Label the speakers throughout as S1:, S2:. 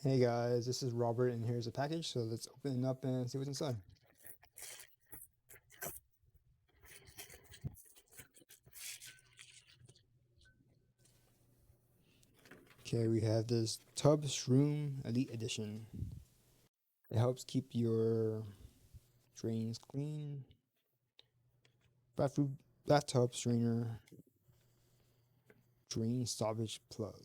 S1: Hey guys, this is Robert and here's a package, so let's open it up and see what's inside. Okay, we have this TubShroom Elite Edition. It helps keep your drains clean. Bathtub strainer drain stoppage plug.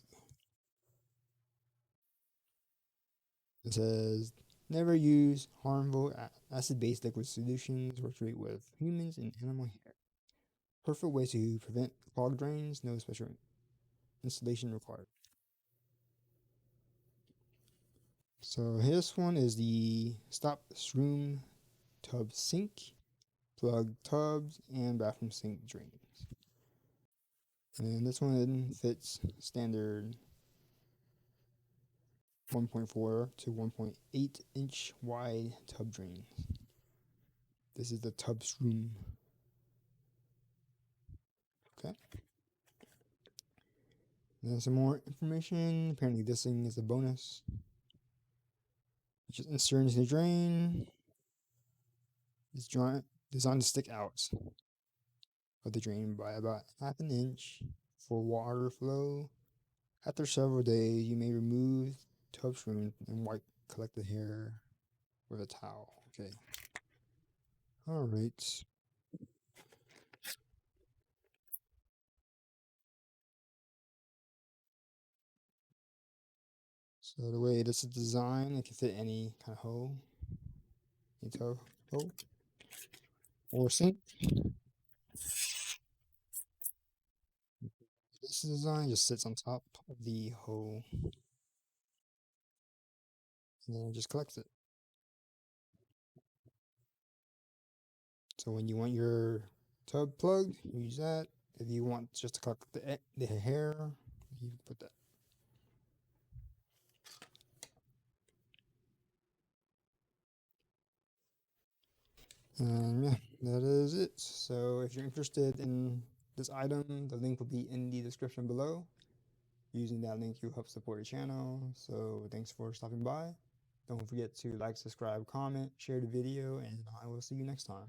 S1: It says, never use harmful acid-based liquid solutions or treat with humans and animal hair. Perfect way to prevent clogged drains, no special installation required. So this one is the TubShroom tub sink, plug tubs, and bathroom sink drains. And this one fits standard 1.4 to 1.8 inch wide tub drains. This is the TubShroom. Okay. Then some more information. Apparently this thing is a bonus. Just insert into the drain. It's designed to stick out of the drain by about half an inch for water flow. After several days, you may remove TubShroom and wipe collected hair with a towel. Okay. All right. So the way this is designed, it can fit any kind of hole, any tub hole or sink. This design just sits on top of the hole and then it just collects it. So when you want your tub plugged, you use that. If you want just to collect the hair, you put that. And yeah, that is it. So if you're interested in this item, the link will be in the description below. Using that link, you help support the channel. So thanks for stopping by. Don't forget to like, subscribe, comment, share the video, and I will see you next time.